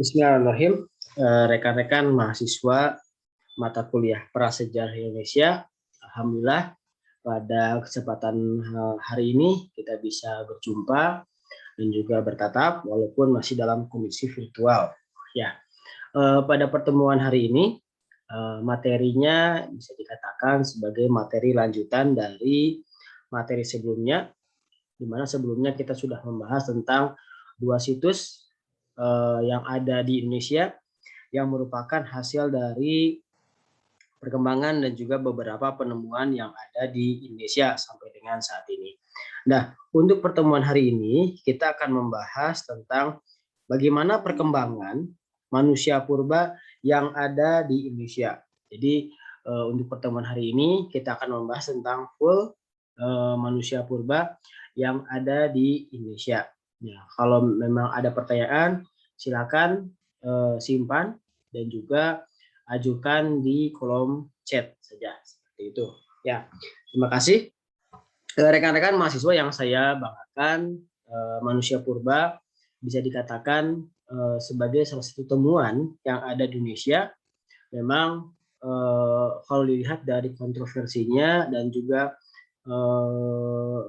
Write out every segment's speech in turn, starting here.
Bismillahirrahmanirrahim. Rekan-rekan mahasiswa mata kuliah Prasejarah Indonesia, alhamdulillah pada kesempatan hari ini kita bisa berjumpa dan juga bertatap walaupun masih dalam kondisi virtual. Ya, pada pertemuan hari ini materinya bisa dikatakan sebagai materi lanjutan dari materi sebelumnya, di mana sebelumnya kita sudah membahas tentang dua situs yang ada di Indonesia yang merupakan hasil dari perkembangan dan juga beberapa penemuan yang ada di Indonesia sampai dengan saat ini. Nah, untuk pertemuan hari ini kita akan membahas tentang bagaimana perkembangan manusia purba yang ada di Indonesia. Jadi untuk pertemuan hari ini kita akan membahas tentang full manusia purba yang ada di Indonesia. Ya, kalau memang ada pertanyaan silakan simpan dan juga ajukan di kolom chat saja seperti itu. Ya, terima kasih rekan-rekan mahasiswa yang saya banggakan. Manusia purba bisa dikatakan sebagai salah satu temuan yang ada di Indonesia. Memang kalau dilihat dari kontroversinya dan juga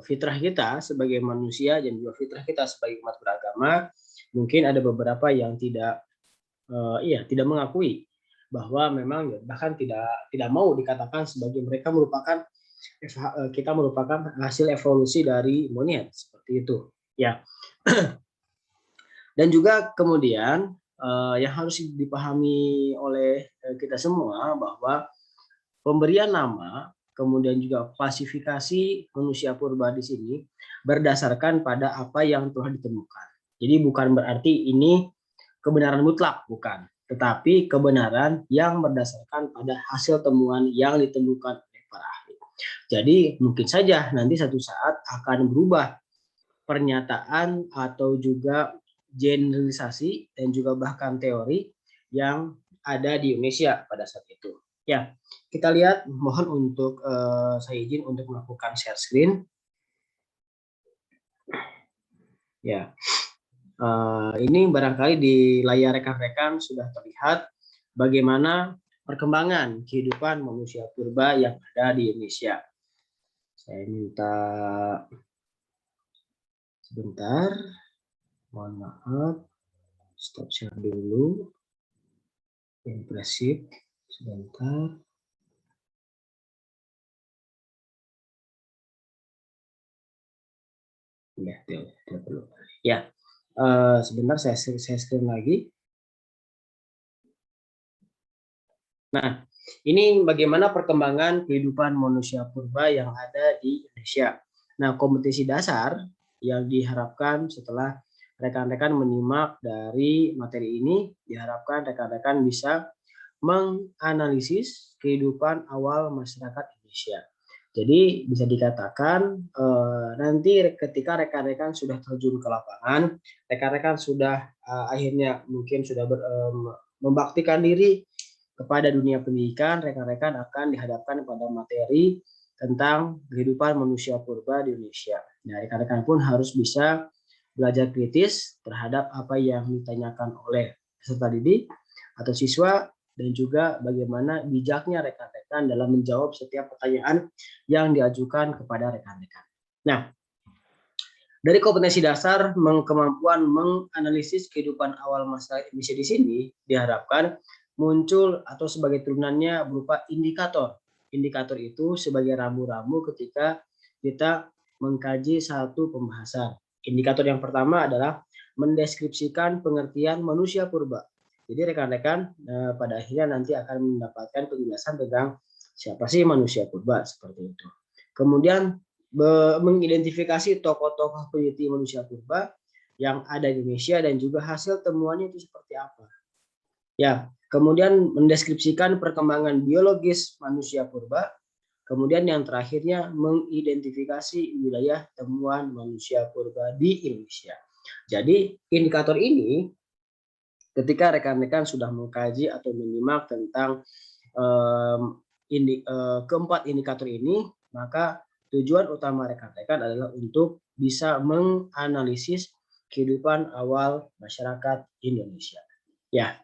fitrah kita sebagai manusia dan juga fitrah kita sebagai umat beragama, mungkin ada beberapa yang tidak mengakui bahwa memang bahkan tidak mau dikatakan sebagai mereka merupakan hasil evolusi dari monyet seperti itu ya. Dan juga kemudian yang harus dipahami oleh kita semua bahwa pemberian nama kemudian juga klasifikasi manusia purba di sini berdasarkan pada apa yang telah ditemukan. Jadi bukan berarti ini kebenaran mutlak, bukan, tetapi kebenaran yang berdasarkan pada hasil temuan yang ditemukan oleh para ahli. Jadi mungkin saja nanti satu saat akan berubah pernyataan atau juga generalisasi dan juga bahkan teori yang ada di Indonesia pada saat itu. Ya, kita lihat, mohon untuk saya izin untuk melakukan share screen. Ya. Ini barangkali di layar rekan-rekan sudah terlihat bagaimana perkembangan kehidupan manusia purba yang ada di Indonesia. Saya minta sebentar, mohon maaf, stop share dulu, impresif, sebentar. Ya, tidak perlu. Ya, sebentar saya screen lagi. Nah, ini bagaimana perkembangan kehidupan manusia purba yang ada di Indonesia. Nah, kompetisi dasar yang diharapkan setelah rekan-rekan menyimak dari materi ini, diharapkan rekan-rekan bisa menganalisis kehidupan awal masyarakat Indonesia. Jadi bisa dikatakan nanti ketika rekan-rekan sudah terjun ke lapangan, rekan-rekan sudah akhirnya mungkin sudah membaktikan diri kepada dunia pendidikan, rekan-rekan akan dihadapkan pada materi tentang kehidupan manusia purba di Indonesia. Nah, rekan-rekan pun harus bisa belajar kritis terhadap apa yang ditanyakan oleh peserta didik atau siswa dan juga bagaimana bijaknya rekan-rekan dalam menjawab setiap pertanyaan yang diajukan kepada rekan-rekan. Nah, dari kompetensi dasar kemampuan menganalisis kehidupan awal masyarakat Indonesia di sini diharapkan muncul atau sebagai turunannya berupa indikator. Indikator itu sebagai rambu-rambu ketika kita mengkaji satu pembahasan. Indikator yang pertama adalah mendeskripsikan pengertian manusia purba. Jadi rekan-rekan pada akhirnya nanti akan mendapatkan penjelasan tentang siapa sih manusia purba seperti itu. Kemudian mengidentifikasi tokoh-tokoh peneliti manusia purba yang ada di Indonesia dan juga hasil temuannya itu seperti apa. Ya, kemudian mendeskripsikan perkembangan biologis manusia purba. Kemudian yang terakhirnya mengidentifikasi wilayah temuan manusia purba di Indonesia. Jadi indikator ini ketika rekan-rekan sudah mengkaji atau menyimak tentang keempat indikator ini, maka tujuan utama rekan-rekan adalah untuk bisa menganalisis kehidupan awal masyarakat Indonesia. Ya,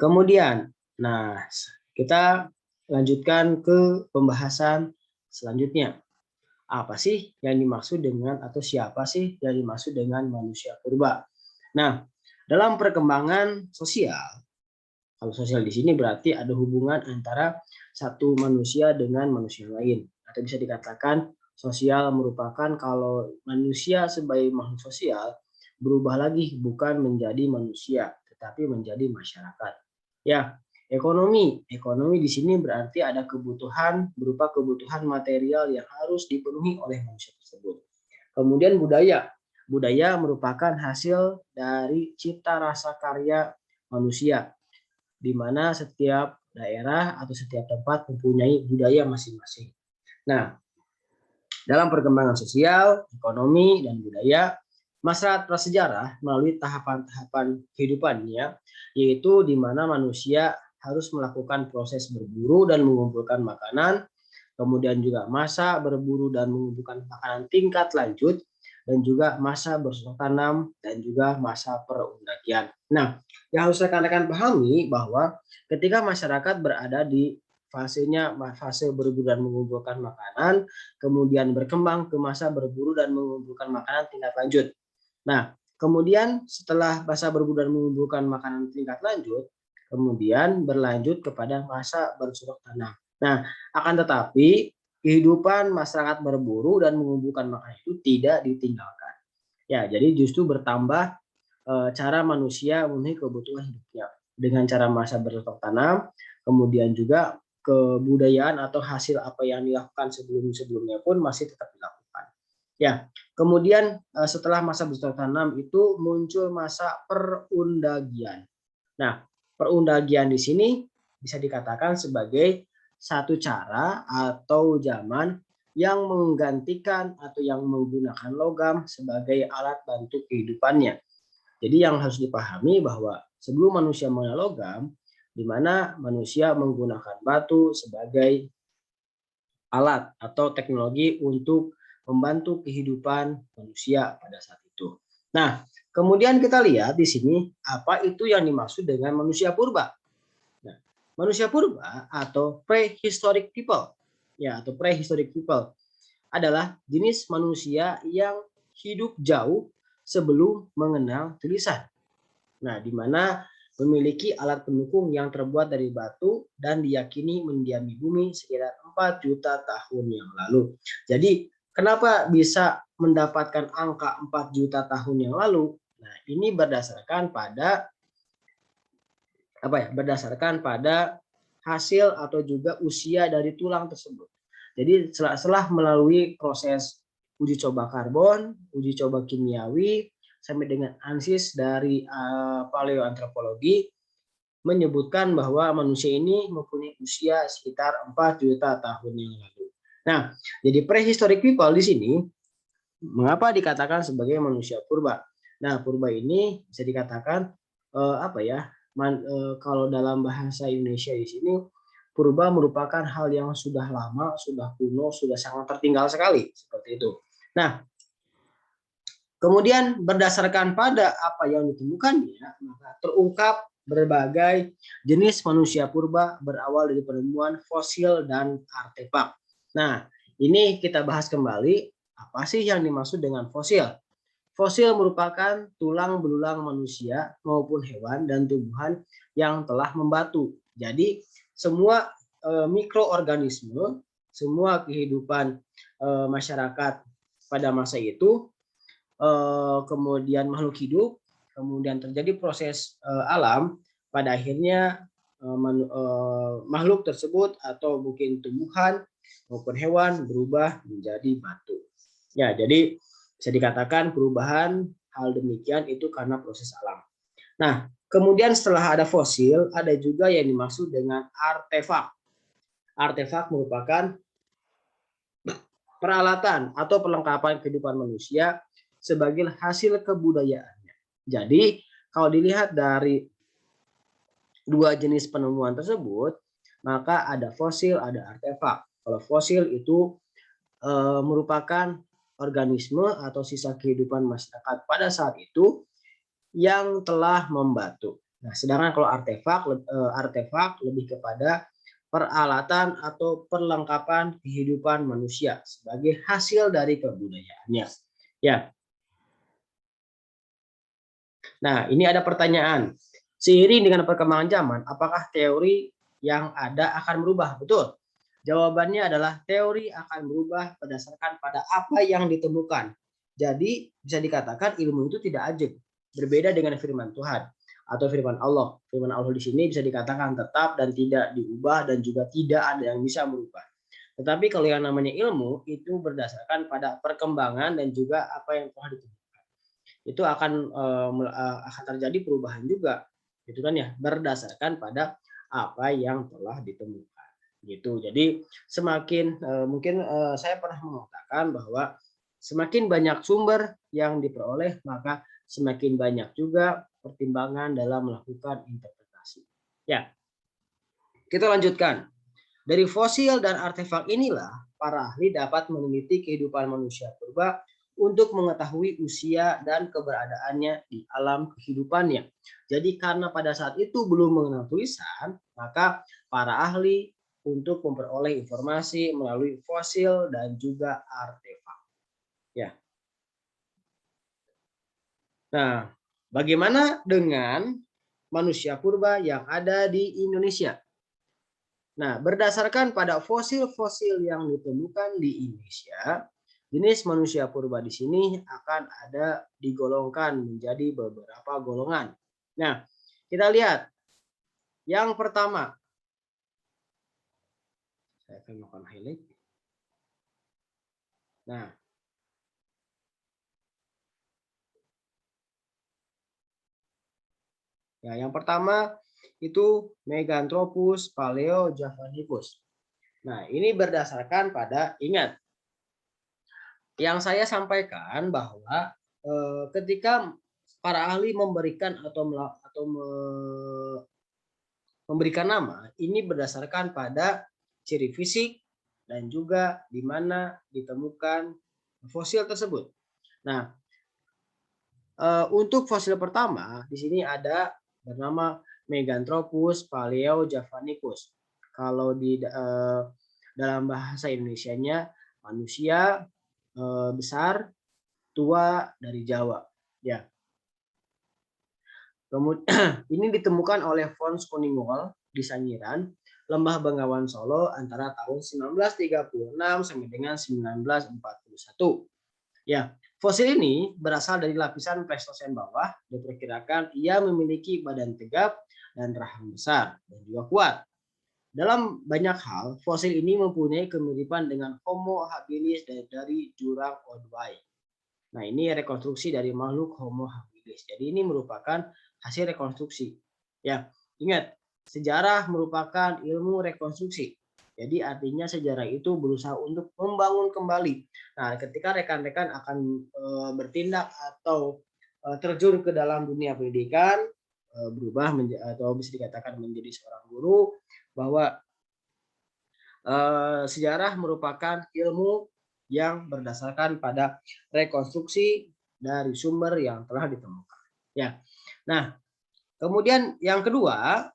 kemudian, nah kita lanjutkan ke pembahasan selanjutnya. Apa sih yang dimaksud dengan atau siapa sih yang dimaksud dengan manusia purba? Nah, dalam perkembangan sosial, kalau sosial di sini berarti ada hubungan antara satu manusia dengan manusia lain. Atau bisa dikatakan sosial merupakan kalau manusia sebagai makhluk sosial berubah lagi bukan menjadi manusia, tetapi menjadi masyarakat. Ya, ekonomi. Ekonomi di sini berarti ada kebutuhan berupa kebutuhan material yang harus dipenuhi oleh manusia tersebut. Kemudian budaya. Budaya merupakan hasil dari cipta rasa karya manusia, di mana setiap daerah atau setiap tempat mempunyai budaya masing-masing. Nah, dalam perkembangan sosial, ekonomi, dan budaya, masyarakat prasejarah melalui tahapan-tahapan kehidupannya, yaitu di mana manusia harus melakukan proses berburu dan mengumpulkan makanan, kemudian juga masa berburu dan mengumpulkan makanan tingkat lanjut, dan juga masa bercocok tanam, dan juga masa perundakian. Nah, yang harus rekan-rekan pahami bahwa ketika masyarakat berada di fase berburu dan mengumpulkan makanan, kemudian berkembang ke masa berburu dan mengumpulkan makanan tingkat lanjut. Nah, kemudian setelah masa berburu dan mengumpulkan makanan tingkat lanjut, kemudian berlanjut kepada masa bercocok tanam. Nah, akan tetapi kehidupan masyarakat berburu dan mengumpulkan makanan itu tidak ditinggalkan. Ya, jadi justru bertambah cara manusia memenuhi kebutuhan hidupnya dengan cara masa bercocok tanam, kemudian juga kebudayaan atau hasil apa yang dilakukan sebelum-sebelumnya pun masih tetap dilakukan. Ya, kemudian setelah masa bercocok tanam itu muncul masa perundagian. Nah, perundagian di sini bisa dikatakan sebagai satu cara atau zaman yang menggantikan atau yang menggunakan logam sebagai alat bantu kehidupannya. Jadi yang harus dipahami bahwa sebelum manusia mengenal logam, di mana manusia menggunakan batu sebagai alat atau teknologi untuk membantu kehidupan manusia pada saat itu. Nah, kemudian kita lihat di sini apa itu yang dimaksud dengan manusia purba. Nah, manusia purba atau prehistoric people, ya atau prehistoric people adalah jenis manusia yang hidup jauh sebelum mengenal tulisan. Nah, di mana memiliki alat pendukung yang terbuat dari batu dan diyakini mendiami bumi sekitar 4 juta tahun yang lalu. Jadi, kenapa bisa mendapatkan angka 4 juta tahun yang lalu? Nah, ini berdasarkan pada berdasarkan pada hasil atau juga usia dari tulang tersebut. Jadi setelah melalui proses uji coba karbon, uji coba kimiawi, sampai dengan analisis dari paleoantropologi menyebutkan bahwa manusia ini mempunyai usia sekitar 4 juta tahun yang lalu. Nah, jadi prehistoric people di sini mengapa dikatakan sebagai manusia purba? Nah, purba ini bisa dikatakan kalau dalam bahasa Indonesia di sini purba merupakan hal yang sudah lama, sudah kuno, sudah sangat tertinggal sekali seperti itu. Nah, kemudian berdasarkan pada apa yang ditemukannya, maka terungkap berbagai jenis manusia purba berawal dari penemuan fosil dan artefak. Nah, ini kita bahas kembali apa sih yang dimaksud dengan fosil. Fosil merupakan tulang belulang manusia maupun hewan dan tumbuhan yang telah membatu. Jadi semua mikroorganisme, semua kehidupan masyarakat pada masa itu, kemudian makhluk hidup, kemudian terjadi proses alam, pada akhirnya makhluk tersebut atau mungkin tumbuhan maupun hewan berubah menjadi batu. Ya, jadi bisa dikatakan perubahan hal demikian itu karena proses alam. Nah, kemudian setelah ada fosil, ada juga yang dimaksud dengan artefak. Artefak merupakan peralatan atau perlengkapan kehidupan manusia sebagai hasil kebudayaannya. Jadi, kalau dilihat dari dua jenis penemuan tersebut, maka ada fosil, ada artefak. Kalau fosil itu merupakan organisme atau sisa kehidupan masyarakat pada saat itu yang telah membatu. Nah, sedangkan kalau artefak lebih kepada peralatan atau perlengkapan kehidupan manusia sebagai hasil dari kebudayaannya. Ya. Nah, ini ada pertanyaan. Seiring dengan perkembangan zaman, apakah teori yang ada akan berubah? Betul. Jawabannya adalah teori akan berubah berdasarkan pada apa yang ditemukan. Jadi, bisa dikatakan ilmu itu tidak ajak. Berbeda dengan firman Tuhan atau firman Allah. Firman Allah di sini bisa dikatakan tetap dan tidak diubah dan juga tidak ada yang bisa merubah. Tetapi kalau yang namanya ilmu itu berdasarkan pada perkembangan dan juga apa yang telah ditemukan. Itu akan terjadi perubahan juga, gitu kan ya, berdasarkan pada apa yang telah ditemukan, gitu. Jadi semakin mungkin saya pernah mengatakan bahwa semakin banyak sumber yang diperoleh, maka semakin banyak juga pertimbangan dalam melakukan interpretasi. Ya, kita lanjutkan. Dari fosil dan artefak inilah para ahli dapat meneliti kehidupan manusia purba untuk mengetahui usia dan keberadaannya di alam kehidupannya. Jadi karena pada saat itu belum mengenal tulisan, maka para ahli untuk memperoleh informasi melalui fosil dan juga artefak. Ya. Nah, bagaimana dengan manusia purba yang ada di Indonesia? Nah, berdasarkan pada fosil-fosil yang ditemukan di Indonesia, jenis manusia purba di sini akan ada digolongkan menjadi beberapa golongan. Nah, kita lihat yang pertama. Saya akan melakukan highlight. Nah, ya, yang pertama itu Meganthropus paleojavanicus. Nah, ini berdasarkan pada, ingat, yang saya sampaikan bahwa ketika para ahli memberikan atau memberikan nama, ini berdasarkan pada ciri fisik dan juga di mana ditemukan fosil tersebut. Nah, untuk fosil pertama di sini ada bernama Meganthropus paleojavanicus. Kalau di dalam bahasa Indonesianya manusia besar tua dari Jawa. Ya. Kemudian ini ditemukan oleh Fons Koningol di Sangiran, Lembah Bengawan Solo antara tahun 1936 sampai dengan 1941. Ya, fosil ini berasal dari lapisan Pleistosen bawah. Diperkirakan ia memiliki badan tegap dan rahang besar dan juga kuat. Dalam banyak hal, fosil ini mempunyai kemiripan dengan Homo habilis dari jurang Olduvai. Nah, ini rekonstruksi dari makhluk Homo habilis. Jadi ini merupakan hasil rekonstruksi. Ya, ingat, sejarah merupakan ilmu rekonstruksi. Jadi artinya sejarah itu berusaha untuk membangun kembali. Nah, ketika rekan-rekan akan bertindak atau terjun ke dalam dunia pendidikan, berubah atau bisa dikatakan menjadi seorang guru, bahwa sejarah merupakan ilmu yang berdasarkan pada rekonstruksi dari sumber yang telah ditemukan. Ya, nah kemudian yang kedua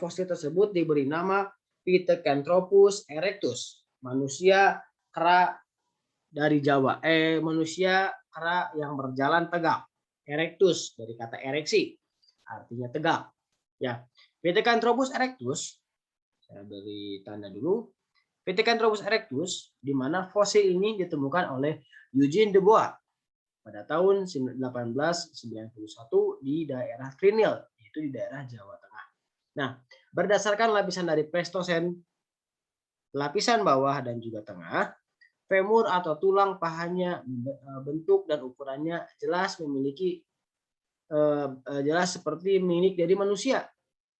fosil tersebut diberi nama Pithecanthropus erectus, manusia kera dari Jawa. Manusia kera yang berjalan tegak. Erectus dari kata ereksi, artinya tegak. Ya, Pithecanthropus erectus, saya beri tanda dulu. Pithecanthropus erectus, di mana fosil ini ditemukan oleh Eugene de Bois pada tahun 1891 di daerah Trinil, yaitu di daerah Jawa Tengah. Nah, berdasarkan lapisan dari Pleistosen, lapisan bawah dan juga tengah, femur atau tulang pahanya bentuk dan ukurannya jelas memiliki jelas seperti milik dari manusia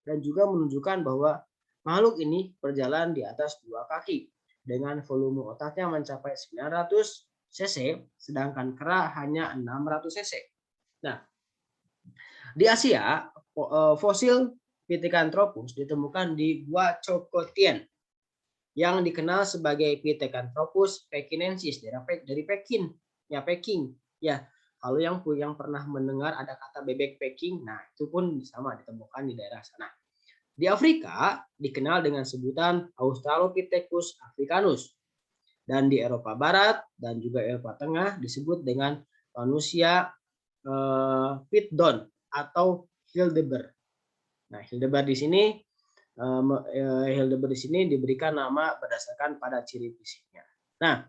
dan juga menunjukkan bahwa makhluk ini berjalan di atas dua kaki dengan volume otaknya mencapai 900 cc, sedangkan kera hanya 600 cc. Nah, di Asia, fosil Pithecanthropus ditemukan di Gua Chokotien yang dikenal sebagai Pithecanthropus pekinensis dari Pekin, ya Peking, ya. Kalau yang pernah mendengar ada kata bebek Peking, nah itu pun sama ditemukan di daerah sana. Di Afrika dikenal dengan sebutan Australopithecus africanus, dan di Eropa Barat dan juga Eropa Tengah disebut dengan manusia Pitdon atau Hildeberg. Nah, Hildeberg di sini diberikan nama berdasarkan pada ciri fisiknya. Nah,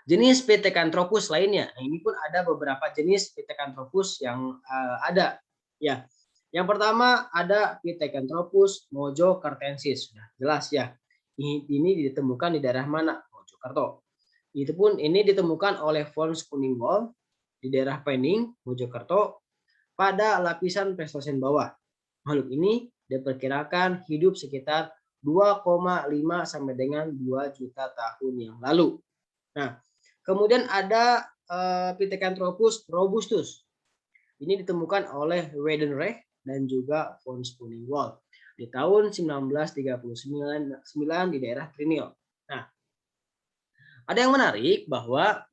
jenis Pithecanthropus lainnya. Nah, ini pun ada beberapa jenis Pithecanthropus yang ada. Ya, yang pertama ada Pithecanthropus mojokertensis. Sudah jelas ya. Ini ditemukan di daerah mana? Mojokerto. Itu pun ini ditemukan oleh Fons Kuningwol di daerah Pening, Mojokerto pada lapisan Pleistocene bawah. Makhluk ini diperkirakan hidup sekitar 2,5 sampai dengan 2 juta tahun yang lalu. Nah, kemudian ada Pithecanthropus robustus. Ini ditemukan oleh Weidenreich dan juga Fons Kuningwol di tahun 1939 di daerah Trinil. Nah, ada yang menarik bahwa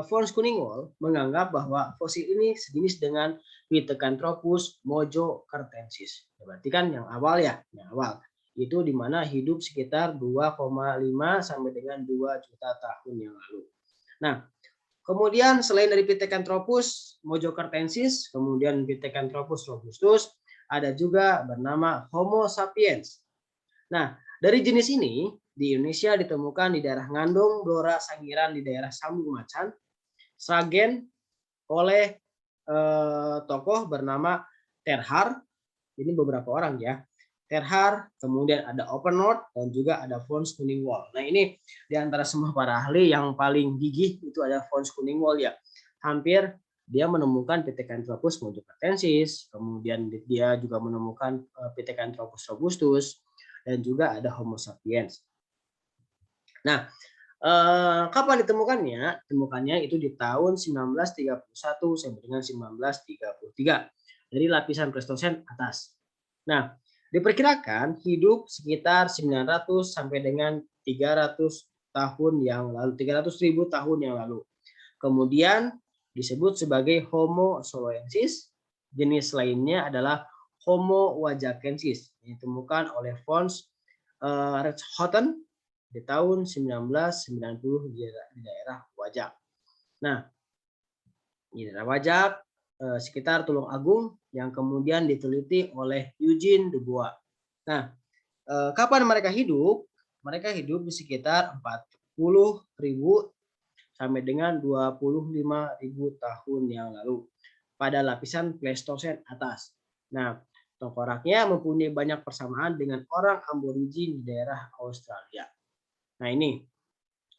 Fons Kuningwol menganggap bahwa fosil ini sejenis dengan Pithecanthropus mojokertensis. Berarti kan yang awal ya, yang awal. Itu di mana hidup sekitar 2,5 sampai dengan 2 juta tahun yang lalu. Nah, kemudian selain dari Pithecanthropus mojokertensis, kemudian Pithecanthropus robustus, ada juga bernama Homo sapiens. Nah, dari jenis ini di Indonesia ditemukan di daerah Ngandung, Blora, Sangiran, di daerah Sambung Macan, Sragen oleh tokoh bernama Terhar. Ini beberapa orang ya. Terhar, kemudian ada Open North dan juga ada Fons Kuningwol. Nah, ini di antara semua para ahli yang paling gigih itu ada Fons Kuningwol ya. Hampir dia menemukan Pithecanthropus mojokertensis, kemudian dia juga menemukan Pithecanthropus robustus, dan juga ada Homo sapiens. Nah, kapan ditemukannya? Ditemukannya itu di tahun 1931 sampai dengan 1933 dari lapisan Pleistocene atas. Nah, diperkirakan hidup sekitar 900 sampai dengan 300 tahun yang lalu, 300.000 tahun yang lalu. Kemudian disebut sebagai Homo soloensis. Jenis lainnya adalah Homo wajakensis, ditemukan oleh Fons Rechtshoten di tahun 1990 di daerah Wajak. Nah, di daerah Wajak sekitar Tulung Agung yang kemudian diteliti oleh Eugene Dubois. Nah, kapan mereka hidup? Mereka hidup di sekitar 40.000 sampai dengan 25.000 tahun yang lalu pada lapisan Pleistocene atas. Nah, tengkoraknya mempunyai banyak persamaan dengan orang aborigin di daerah Australia. Nah, ini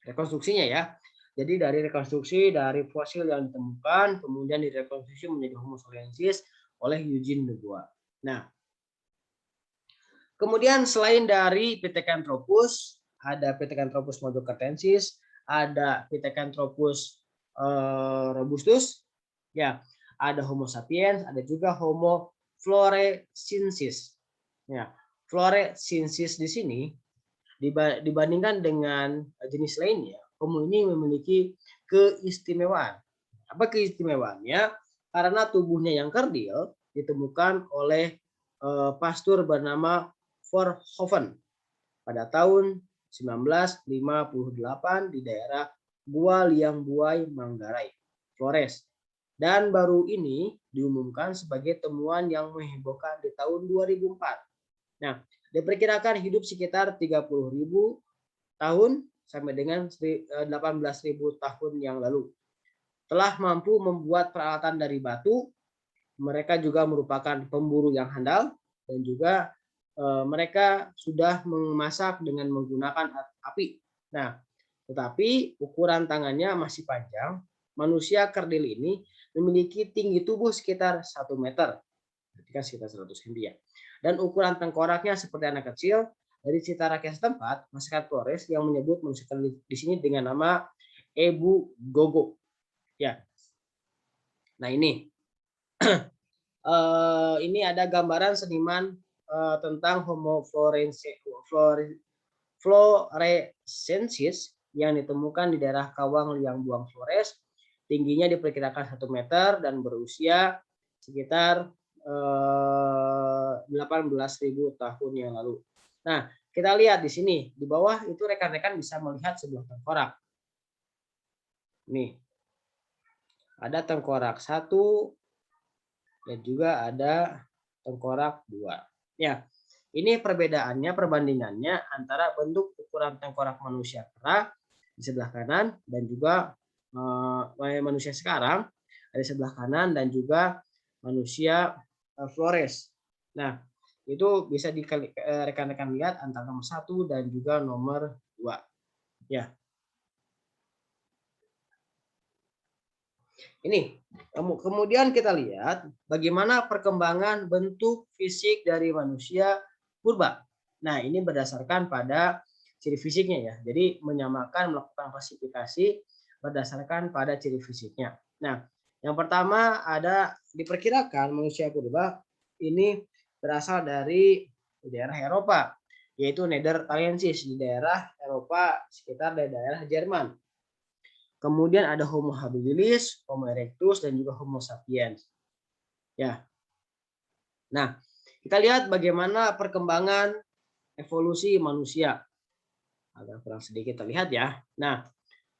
rekonstruksinya ya. Jadi dari rekonstruksi dari fosil yang ditemukan, kemudian direkonstruksi menjadi Homo soloensis oleh Eugene Dubois. Nah, kemudian selain dari Pithecanthropus, ada Pithecanthropus mojokertensis, ada Pithecanthropus robustus, ya, ada Homo sapiens, ada juga Homo floresiensis. Ya, floresiensis di sini dibandingkan dengan jenis lainnya, Homo ini memiliki keistimewaan. Apa keistimewaannya? Karena tubuhnya yang kerdil ditemukan oleh pastur bernama Verhoeven pada tahun 1958 di daerah Gua Liang Buai, Manggarai, Flores. Dan baru ini diumumkan sebagai temuan yang menghebohkan di tahun 2004. Nah, diperkirakan hidup sekitar 30.000 tahun sampai dengan 18.000 tahun yang lalu. Telah mampu membuat peralatan dari batu, mereka juga merupakan pemburu yang handal, dan juga mereka sudah memasak dengan menggunakan api. Nah, tetapi ukuran tangannya masih panjang. Manusia kerdil ini memiliki tinggi tubuh sekitar 1 meter, ketika sekitar 100 cm ya. Dan ukuran tengkoraknya seperti anak kecil. Dari cerita rakyat setempat, masyarakat Flores yang menyebut manusia di sini dengan nama Ebu Gogo. Ya. Nah, ini ini ada gambaran seniman tentang Homo floresiensis yang ditemukan di daerah Kawang Liang Buang Flores tingginya diperkirakan 1 meter dan berusia sekitar 18.000 tahun yang lalu. Nah, kita lihat di sini di bawah itu rekan-rekan bisa melihat sebuah tengkorak. Nih, ada tengkorak 1 dan juga ada tengkorak 2. Ya, ini perbedaannya, perbandingannya antara bentuk ukuran tengkorak manusia kera di sebelah kanan dan juga manusia sekarang di sebelah kanan dan juga manusia Flores. Nah, itu bisa rekan-rekan lihat antara nomor 1 dan juga nomor 2. Ya. Ini kemudian kita lihat bagaimana perkembangan bentuk fisik dari manusia purba. Nah, ini berdasarkan pada ciri fisiknya ya. Jadi melakukan klasifikasi berdasarkan pada ciri fisiknya. Nah, yang pertama ada diperkirakan manusia purba ini berasal dari daerah Eropa, yaitu Neanderthalensis di daerah Eropa sekitar daerah Jerman. Kemudian ada Homo habilis, Homo erectus, dan juga Homo sapiens. Ya. Nah, kita lihat bagaimana perkembangan evolusi manusia. Agak kurang sedikit terlihat ya. Nah,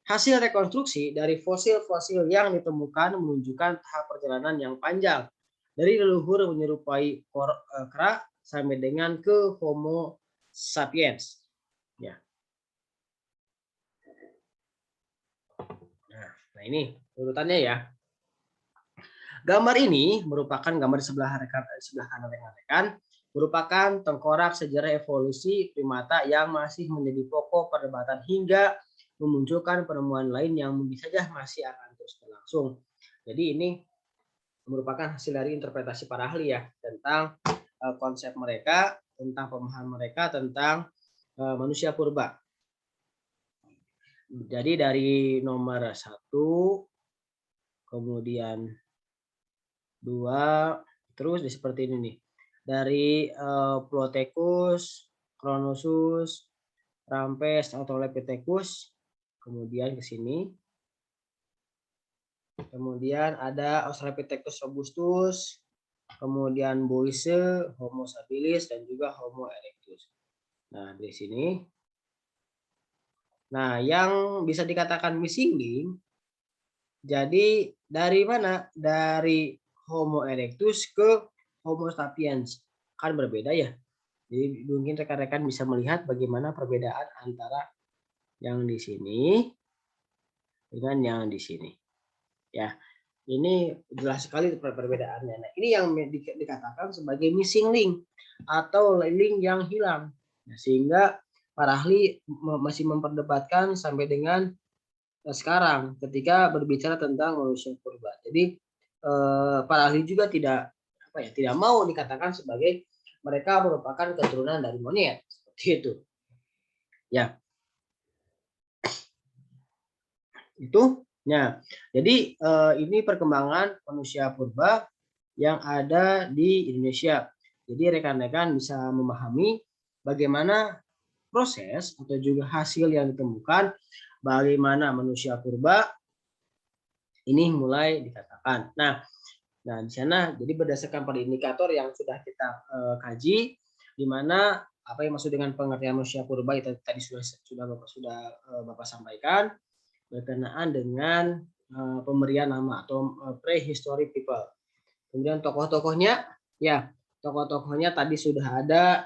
hasil rekonstruksi dari fosil-fosil yang ditemukan menunjukkan tahap perjalanan yang panjang dari leluhur menyerupai kera sampai dengan ke Homo sapiens. Ya. Nah, ini urutannya ya. Gambar ini merupakan gambar sebelah kanan rekan-rekan, merupakan tengkorak sejarah evolusi primata yang masih menjadi pokok perdebatan hingga memunculkan penemuan lain yang mungkin saja masih akan terus berlangsung. Jadi ini merupakan hasil dari interpretasi para ahli ya tentang konsep mereka, tentang pemahaman mereka tentang manusia purba. Jadi dari nomor 1, kemudian 2, terus seperti ini nih. Dari Plothecus, Kronosus, Rampes, Australopithecus, kemudian ke sini. Kemudian ada Australopithecus robustus, kemudian Boise, Homo habilis, dan juga Homo erectus. Nah, di sini. Nah, yang bisa dikatakan missing link, jadi dari mana? Dari Homo erectus ke Homo sapiens. Kan berbeda ya. Jadi mungkin rekan-rekan bisa melihat bagaimana perbedaan antara yang di sini dengan yang di sini. Ya, ini jelas sekali perbedaannya. Nah, ini yang dikatakan sebagai missing link atau link yang hilang. Nah, sehingga para ahli masih memperdebatkan sampai dengan sekarang ketika berbicara tentang manusia purba. Jadi para ahli juga tidak mau dikatakan sebagai mereka merupakan keturunan dari monyet seperti itu. Ya. Itu. Nah, jadi ini perkembangan manusia purba yang ada di Indonesia. Jadi rekan-rekan bisa memahami bagaimana proses atau juga hasil yang ditemukan bagaimana manusia purba ini mulai dikatakan. Nah, di sana jadi berdasarkan pada indikator yang sudah kita kaji, di mana apa yang maksud dengan pengertian manusia purba itu tadi sudah Bapak sampaikan berkenaan dengan pemberian nama atau prehistoric people. Kemudian tokoh-tokohnya, ya tokoh-tokohnya tadi sudah ada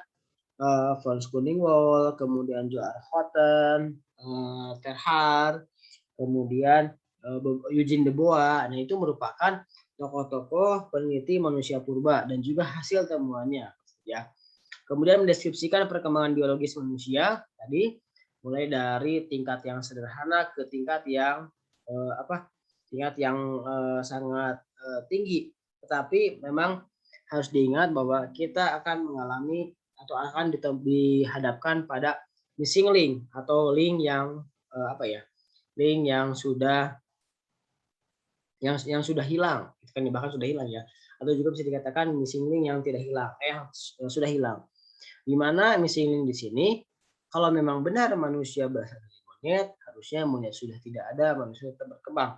Frans Kuningwol, kemudian Joar Houghton, Terhar, kemudian Eugene de Bois. Nah, itu merupakan tokoh-tokoh peneliti manusia purba dan juga hasil temuannya ya. Kemudian mendeskripsikan perkembangan biologis manusia tadi mulai dari tingkat yang sederhana ke tingkat yang sangat tinggi. Tetapi memang harus diingat bahwa kita akan mengalami atau akan dihadapkan pada missing link atau link yang link yang sudah hilang, bahkan sudah hilang ya, atau juga bisa dikatakan missing link yang tidak hilang, yang sudah hilang. Di mana missing link di sini, kalau memang benar manusia berasal dari monyet, harusnya monyet sudah tidak ada, manusia tetap berkembang.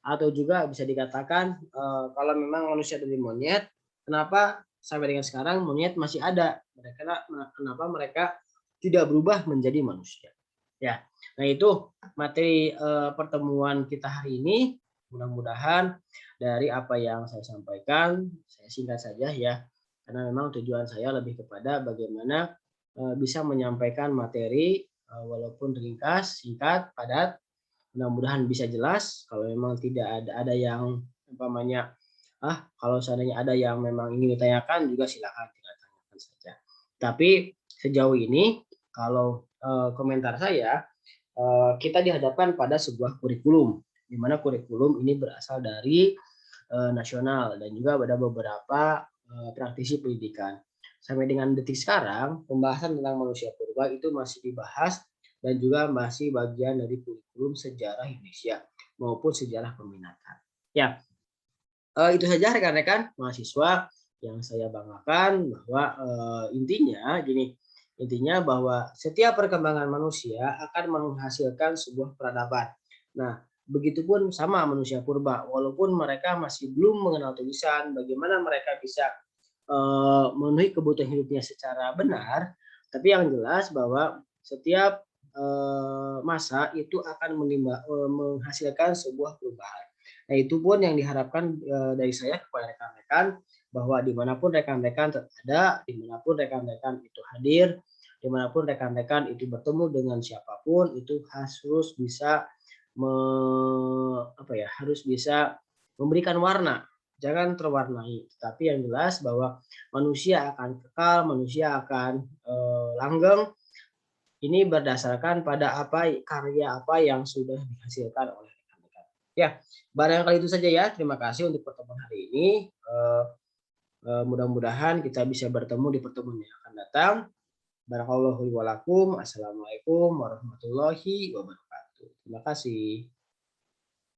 atau juga bisa dikatakan kalau memang manusia dari monyet, kenapa sampai dengan sekarang monyet masih ada? Kenapa mereka tidak berubah menjadi manusia? Ya, nah itu materi pertemuan kita hari ini. Mudah-mudahan dari apa yang saya sampaikan, saya singkat saja ya, karena memang tujuan saya lebih kepada bagaimana bisa menyampaikan materi walaupun ringkas, singkat, padat. Mudah-mudahan bisa jelas. Kalau memang tidak ada yang umpamanya kalau seandainya ada yang memang ingin ditanyakan juga silakan tinggal tanyakan saja. Tapi sejauh ini kalau komentar saya kita dihadapkan pada sebuah kurikulum, di mana kurikulum ini berasal dari nasional dan juga ada beberapa praktisi pendidikan. Sampai dengan detik sekarang, pembahasan tentang manusia purba itu masih dibahas dan juga masih bagian dari kurikulum sejarah Indonesia maupun sejarah peminatan. Ya, itu saja rekan-rekan mahasiswa yang saya banggakan bahwa intinya bahwa setiap perkembangan manusia akan menghasilkan sebuah peradaban. Nah, begitupun sama manusia purba, walaupun mereka masih belum mengenal tulisan, bagaimana mereka bisa memenuhi kebutuhan hidupnya secara benar, tapi yang jelas bahwa setiap masa itu akan menghasilkan sebuah perubahan. Nah, itu pun yang diharapkan dari saya kepada rekan-rekan bahwa dimanapun rekan-rekan ada, dimanapun rekan-rekan itu hadir, dimanapun rekan-rekan itu bertemu dengan siapapun, itu harus bisa harus bisa memberikan warna, jangan terwarnai. Tapi yang jelas bahwa manusia akan kekal, manusia akan langgeng. Ini berdasarkan pada karya apa yang sudah dihasilkan oleh rekan-rekan. Ya, barangkali itu saja ya. Terima kasih untuk pertemuan hari ini. Mudah-mudahan kita bisa bertemu di pertemuan yang akan datang. Barakallahu walakum. Assalamualaikum warahmatullahi wabarakatuh. Terima kasih.